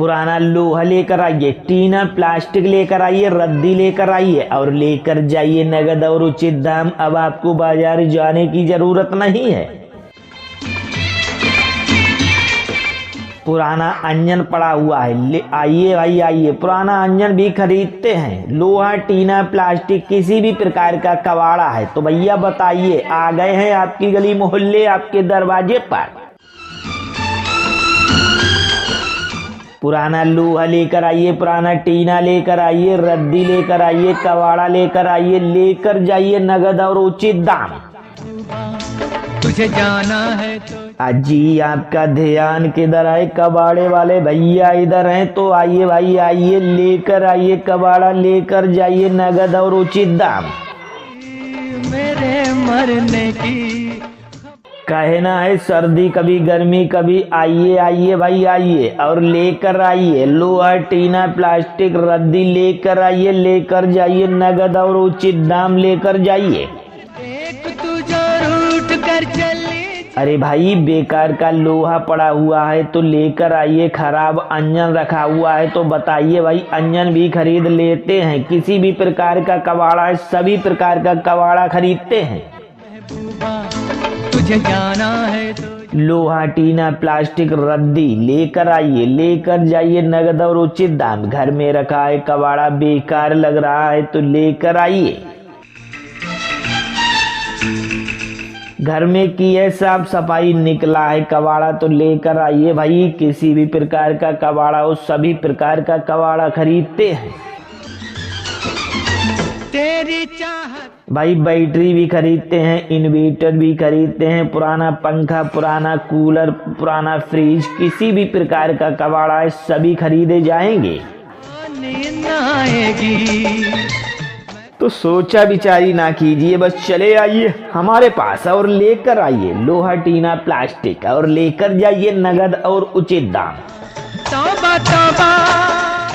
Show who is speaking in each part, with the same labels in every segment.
Speaker 1: पुराना लोहा लेकर आइए, टीना प्लास्टिक लेकर आइए, रद्दी लेकर आइए और लेकर जाइए नगद और उचित दाम। अब आपको बाजार जाने की जरूरत नहीं है। पुराना अंजन पड़ा हुआ है, ले आइए भाई आइए, पुराना अंजन भी खरीदते हैं। लोहा टीना प्लास्टिक किसी भी प्रकार का कबाड़ा है तो भैया बताइए, आ गए हैं आपकी गली मोहल्ले आपके दरवाजे पर। पुराना लोहा लेकर आइए, पुराना टीना लेकर आइए, रद्दी लेकर आइए, कबाड़ा लेकर आइए, लेकर जाइए नगद और उचित दाम।
Speaker 2: तुझे जाना है तो
Speaker 1: अजी आपका ध्यान किधर है? कबाड़े वाले भैया इधर हैं तो आइए भाई आइए, लेकर आइए कबाड़ा, लेकर जाइए नगद और उचित दाम।
Speaker 2: मेरे मरने की
Speaker 1: कहना है सर्दी कभी गर्मी कभी, आइए आइए भाई आइए और लेकर आइए लोहा टीना प्लास्टिक रद्दी, लेकर आइए, लेकर जाइए नगद और उचित दाम, लेकर जाइए।
Speaker 2: एक तू जरूर उठ कर चली।
Speaker 1: अरे भाई बेकार का लोहा पड़ा हुआ है तो लेकर आइए, खराब अंजन रखा हुआ है तो बताइए भाई, अंजन भी खरीद लेते हैं। किसी भी प्रकार का कबाड़ा है, सभी प्रकार का कबाड़ा खरीदते हैं।
Speaker 2: तुझे जाना है तो
Speaker 1: लोहा टीना प्लास्टिक रद्दी लेकर आइए, लेकर जाइए नगद और उचित दाम। घर में रखा है कबाड़ा बेकार लग रहा है तो लेकर आइए। घर में की है साफ सफाई, निकला है कबाड़ा तो लेकर आइए भाई। किसी भी प्रकार का कबाड़ा हो, सभी प्रकार का कबाड़ा खरीदते हैं।
Speaker 2: तेरी चाहत
Speaker 1: भाई बैटरी भी खरीदते हैं, इन्वर्टर भी खरीदते हैं, पुराना पंखा, पुराना कूलर, पुराना फ्रिज, किसी भी प्रकार का कबाड़ा है सभी खरीदे जाएंगे।
Speaker 2: नींद आएगी।
Speaker 1: तो सोचा विचारी ना कीजिए, बस चले आइए हमारे पास और लेकर आइए लोहा टीना प्लास्टिक और लेकर जाइए नगद और उचित दाम।
Speaker 2: तौबा तौबा।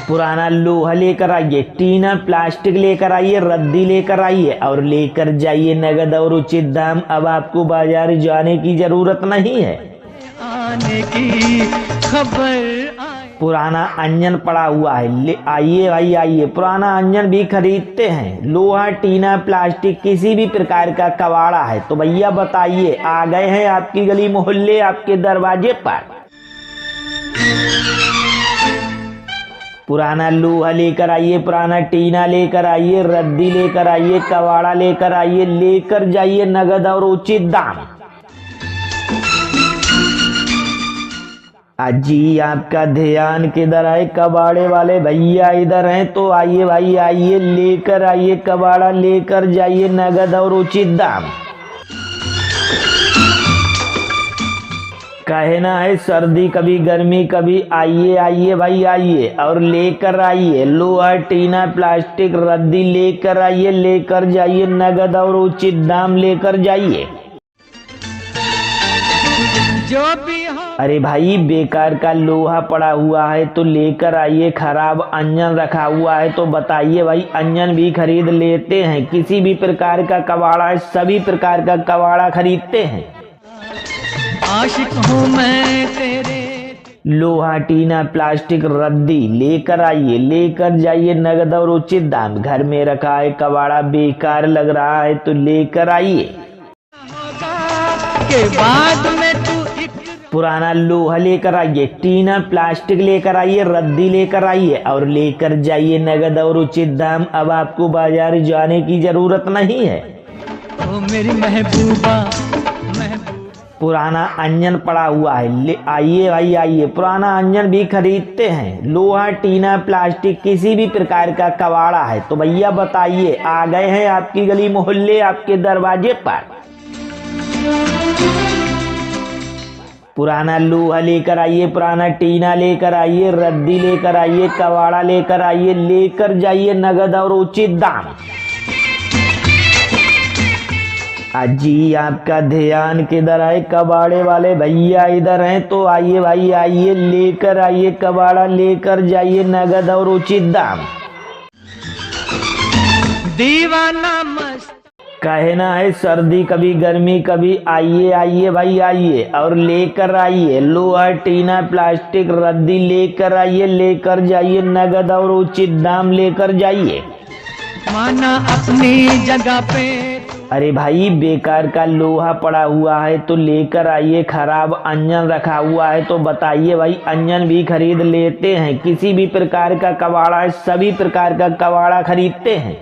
Speaker 1: पुराना लोहा लेकर आइए, टीना प्लास्टिक लेकर आइए, रद्दी लेकर आइए और लेकर जाइए नगद और उचित दाम। अब आपको बाजार जाने की जरूरत नहीं है।
Speaker 2: आने की खबर
Speaker 1: पुराना अंजन पड़ा हुआ है, ले आइए भाई आइए, पुराना अंजन भी खरीदते हैं। लोहा टीना प्लास्टिक किसी भी प्रकार का कबाड़ा है तो भैया बताइए, आ गए हैं आपकी गली मोहल्ले आपके दरवाजे पर। पुराना लोहा लेकर आइए, पुराना टीना लेकर आइए, रद्दी लेकर आइए, कबाड़ा लेकर आइए, लेकर जाइए नगद और उचित दाम। अजी आपका ध्यान किधर है? कबाड़े वाले भैया इधर हैं तो आइए भाई आइए, लेकर आइए कबाड़ा, लेकर जाइए नगद और उचित दाम। कहना है सर्दी कभी गर्मी कभी, आइए आइए भाई आइए और लेकर आइए लोहा टीना प्लास्टिक रद्दी, लेकर आइए, लेकर जाइए नगद और उचित दाम, लेकर जाइए।
Speaker 2: जो भी हो।
Speaker 1: अरे भाई बेकार का लोहा पड़ा हुआ है तो लेकर आइए, खराब अंजन रखा हुआ है तो बताइए भाई, अंजन भी खरीद लेते हैं। किसी भी प्रकार का कबाड़ा है, सभी प्रकार का कबाड़ा खरीदते हैं।
Speaker 2: आशिक हूँ मैं तेरे।
Speaker 1: लोहा टीना प्लास्टिक रद्दी लेकर आइए, लेकर जाइए नगद और उचित दाम। घर में रखा है कबाड़ा बेकार लग रहा है तो लेकर आइए।
Speaker 2: के बाद में तू
Speaker 1: पुराना लोहा लेकर आइए, टीना प्लास्टिक लेकर आइए, रद्दी लेकर आइए और लेकर जाइए नगद और उचित दाम। अब आपको बाजार जाने की जरूरत नहीं है।
Speaker 2: ओ मेरी महबूबा।
Speaker 1: पुराना अंजन पड़ा हुआ है, ले आइए भाई आइए, पुराना अंजन भी खरीदते हैं। लोहा टीना प्लास्टिक किसी भी प्रकार का कबाड़ा है तो भैया बताइए, आ गए हैं आपकी गली मोहल्ले आपके दरवाजे पर। पुराना लोहा लेकर आइए, पुराना टीना लेकर आइए, रद्दी लेकर आइए, कबाड़ा लेकर आइए, लेकर जाइए नगद और उचित दाम। अजी आपका ध्यान किधर है? कबाड़े वाले भैया इधर हैं तो आइए भाई आइए, लेकर आइए कबाड़ा, लेकर जाइए नगद और उचित दाम।
Speaker 2: दीवाना मस्त।
Speaker 1: कहना है सर्दी कभी गर्मी कभी आइए आइए भाई आइए और लेकर आइए लोहा टीना प्लास्टिक रद्दी लेकर आइए लेकर जाइए नगद और उचित दाम लेकर जाइए।
Speaker 2: माना अपनी जगह पे।
Speaker 1: अरे भाई बेकार का लोहा पड़ा हुआ है तो लेकर आइए, खराब अंजन रखा हुआ है तो बताइए भाई अंजन भी खरीद लेते हैं। किसी भी प्रकार का कबाड़ा है सभी प्रकार का कबाड़ा खरीदते हैं।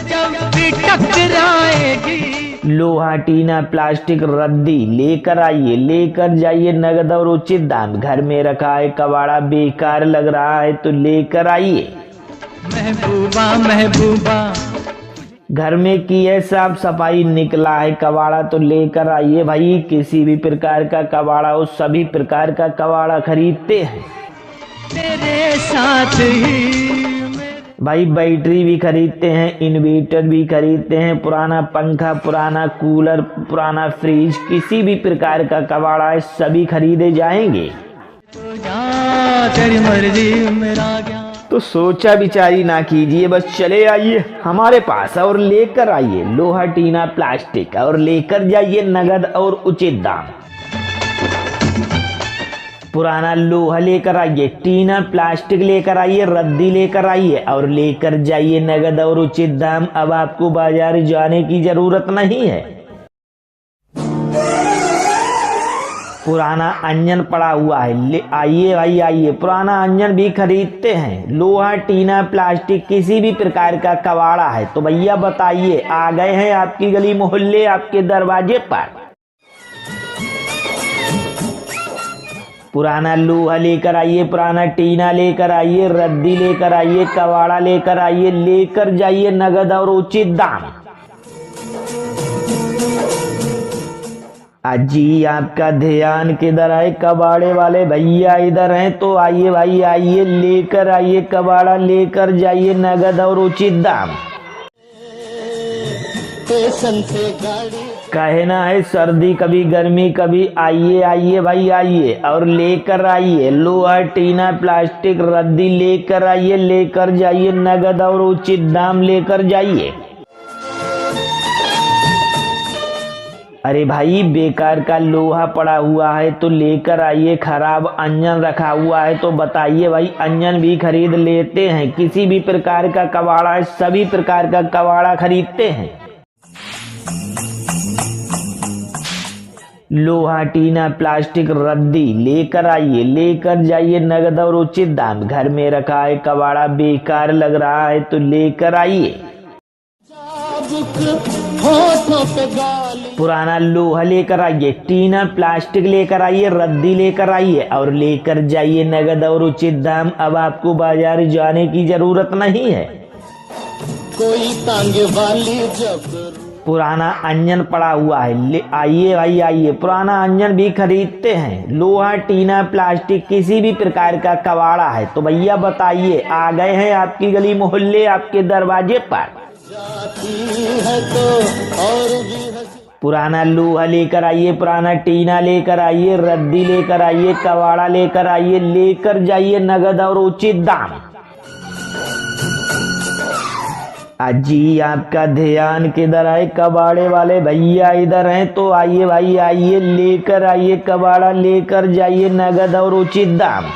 Speaker 2: जब भी टकराएगी
Speaker 1: लोहा टीना प्लास्टिक रद्दी लेकर आइए लेकर जाइए नगद और उचित दाम। घर में रखा है कबाड़ा बेकार लग रहा है तो लेकर आइए।
Speaker 2: महबूबा महबूबा
Speaker 1: घर में की है साफ सफाई निकला है कबाड़ा तो लेकर आइए भाई। किसी भी प्रकार का कबाड़ा हो सभी प्रकार का कबाड़ा खरीदते हैं।
Speaker 2: तेरे साथ ही
Speaker 1: भाई बैटरी भी खरीदते हैं, इन्वर्टर भी खरीदते हैं, पुराना पंखा पुराना कूलर पुराना फ्रिज किसी भी प्रकार का कबाड़ा है सभी खरीदे जाएंगे।
Speaker 2: तेरी मर्जी मेरा क्या।
Speaker 1: तो सोचा विचारी ना कीजिए, बस चले आइए हमारे पास और लेकर आइए लोहा टीना प्लास्टिक और लेकर जाइए नगद और उचित दाम। पुराना लोहा लेकर आइए, टीना प्लास्टिक लेकर आइए, रद्दी लेकर आइए और लेकर जाइए नगद और उचित दाम। अब आपको बाजार जाने की जरूरत नहीं है। पुराना अंजन पड़ा हुआ है, आइए भाई आइए, पुराना अंजन भी खरीदते हैं। लोहा टीना प्लास्टिक किसी भी प्रकार का कबाड़ा है तो भैया बताइए, आ गए हैं आपकी गली मोहल्ले आपके दरवाजे पर। पुराना लोहा लेकर आइए, पुराना टीना लेकर आइए, रद्दी लेकर आइए, कबाड़ा लेकर आइए, लेकर जाइए नगद और उचित दाम। जी आपका ध्यान किधर है? कबाड़े वाले भैया इधर हैं तो आइए भाई आइए, लेकर आइए कबाड़ा लेकर जाइए नगद और उचित दाम। कहना है सर्दी कभी गर्मी कभी आइए आइए भाई आइए और लेकर आइए लोहा टीना प्लास्टिक रद्दी लेकर आइए लेकर जाइए नगद और उचित दाम लेकर जाइए। अरे भाई बेकार का लोहा पड़ा हुआ है तो लेकर आइए, खराब अंजन रखा हुआ है तो बताइए भाई अंजन भी खरीद लेते हैं। किसी भी प्रकार का कबाड़ा है सभी प्रकार का कबाड़ा खरीदते हैं। लोहा टीना प्लास्टिक रद्दी लेकर आइए लेकर जाइए नगद और उचित दाम। घर में रखा है कबाड़ा बेकार लग रहा है तो लेकर आइए। पुराना लोहा लेकर आइए, टीना प्लास्टिक लेकर आइए, रद्दी लेकर आइए और लेकर जाइए नगद और उचित दाम। अब आपको बाजार जाने की जरूरत नहीं है।
Speaker 3: कोई तांगे वाली जब
Speaker 1: पुराना अंजन पड़ा हुआ है, आइए भाई आइए, पुराना अंजन भी खरीदते हैं। लोहा टीना प्लास्टिक किसी भी प्रकार का कबाड़ा है तो भैया बताइए, आ गए हैं आपकी गली मोहल्ले आपके दरवाजे पर।
Speaker 3: है तो और भी
Speaker 1: पुराना लोहा लेकर आइए, पुराना टीना लेकर आइए, रद्दी लेकर आइए, कबाड़ा लेकर आइए, लेकर जाइए नगद और उचित दाम। जी आपका ध्यान किधर है? कबाड़े वाले भैया इधर हैं तो आइए भाई आइए, लेकर आइए कबाड़ा लेकर जाइए नगद और उचित दाम।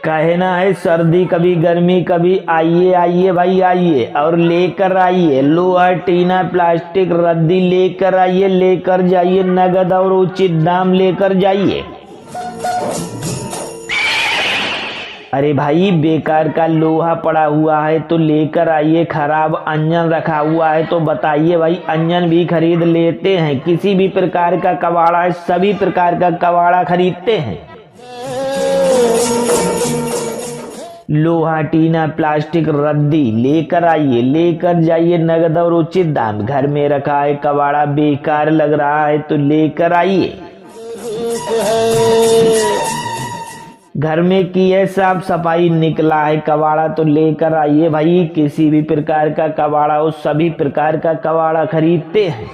Speaker 1: कहना है सर्दी कभी गर्मी कभी आइए आइए भाई आइए और लेकर आइए लोहा टीना प्लास्टिक रद्दी लेकर आइए लेकर जाइए नगद और उचित दाम लेकर जाइए। अरे भाई बेकार का लोहा पड़ा हुआ है तो लेकर आइए, खराब अंजन रखा हुआ है तो बताइए भाई अंजन भी खरीद लेते हैं। किसी भी प्रकार का कबाड़ा है सभी प्रकार का कबाड़ा खरीदते हैं। लोहा टीना प्लास्टिक रद्दी लेकर आइए लेकर जाइए नगद और उचित दाम। घर में रखा है कबाड़ा बेकार लग रहा है तो लेकर आइए। घर में की है साफ सफाई निकला है कबाड़ा तो लेकर आइए भाई। किसी भी प्रकार का कबाड़ा हो सभी प्रकार का कबाड़ा खरीदते हैं।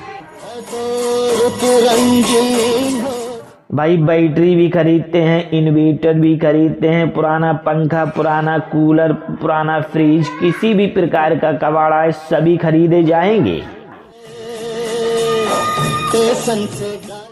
Speaker 1: भाई बैटरी भी खरीदते हैं, इन्वर्टर भी खरीदते हैं, पुराना पंखा, पुराना कूलर, पुराना फ्रिज, किसी भी प्रकार का कबाड़ा है सभी खरीदे जाएंगे।
Speaker 3: स्टेशन से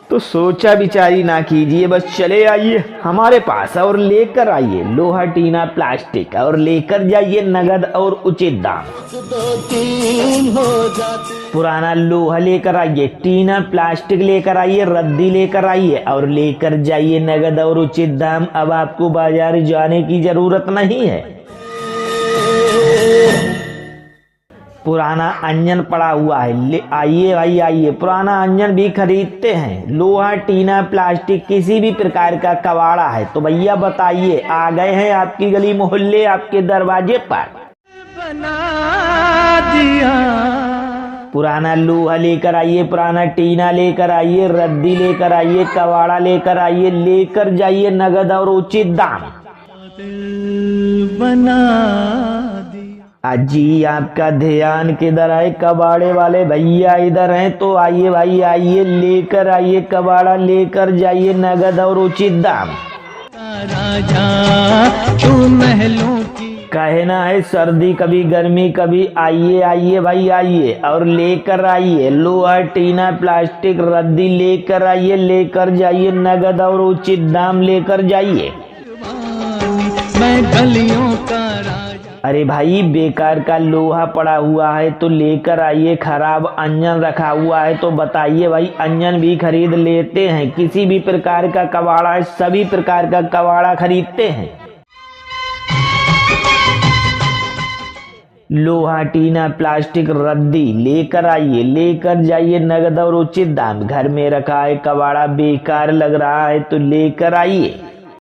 Speaker 1: तो सोचा विचारी ना कीजिए, बस चले आइए हमारे पास और लेकर आइए लोहा, टीना, प्लास्टिक और लेकर जाइए नगद और उचित दाम।
Speaker 3: 2-3 हो जाती।
Speaker 1: पुराना लोहा लेकर आइए, टीना प्लास्टिक लेकर आइए, रद्दी लेकर आइए और लेकर जाइए नगद और उचित दाम। अब आपको बाजार जाने की जरूरत नहीं है। पुराना अंजन पड़ा हुआ है, ले आइए भाई आइए, पुराना अंजन भी खरीदते हैं। लोहा, टीना, प्लास्टिक, किसी भी प्रकार का कबाड़ा है तो भैया बताइए, आ गए हैं आपकी गली मोहल्ले, आपके दरवाजे पर।
Speaker 2: बना दिया
Speaker 1: पुराना लोहा लेकर आइए, पुराना टीना लेकर आइए, रद्दी लेकर आइए, कबाड़ा लेकर आइए, लेकर जाइए नगद और उचित दाम।
Speaker 2: दिल बना दिया।
Speaker 1: अजी आपका ध्यान किधर है? कबाड़े वाले भैया इधर हैं तो आइए भाई आइए, लेकर आइए कबाड़ा, लेकर जाइए नगद और उचित दाम।
Speaker 2: राजा तू महलों की
Speaker 1: कहना है सर्दी कभी गर्मी कभी, आइए आइए भाई आइए और लेकर आइए लोहा, टीना, प्लास्टिक, रद्दी लेकर आइए, लेकर जाइए नगद और उचित दाम लेकर जाइए।
Speaker 2: मैं गलियों का राजा।
Speaker 1: अरे भाई बेकार का लोहा पड़ा हुआ है तो लेकर आइए, खराब अंजन रखा हुआ है तो बताइए भाई, अंजन भी खरीद लेते हैं, किसी भी प्रकार का कबाड़ा है सभी प्रकार का कबाड़ा खरीदते हैं। लोहा, टीना, प्लास्टिक, रद्दी लेकर आइए, लेकर जाइए नगद और उचित दाम। घर में रखा है कबाड़ा बेकार लग रहा है तो लेकर आइए।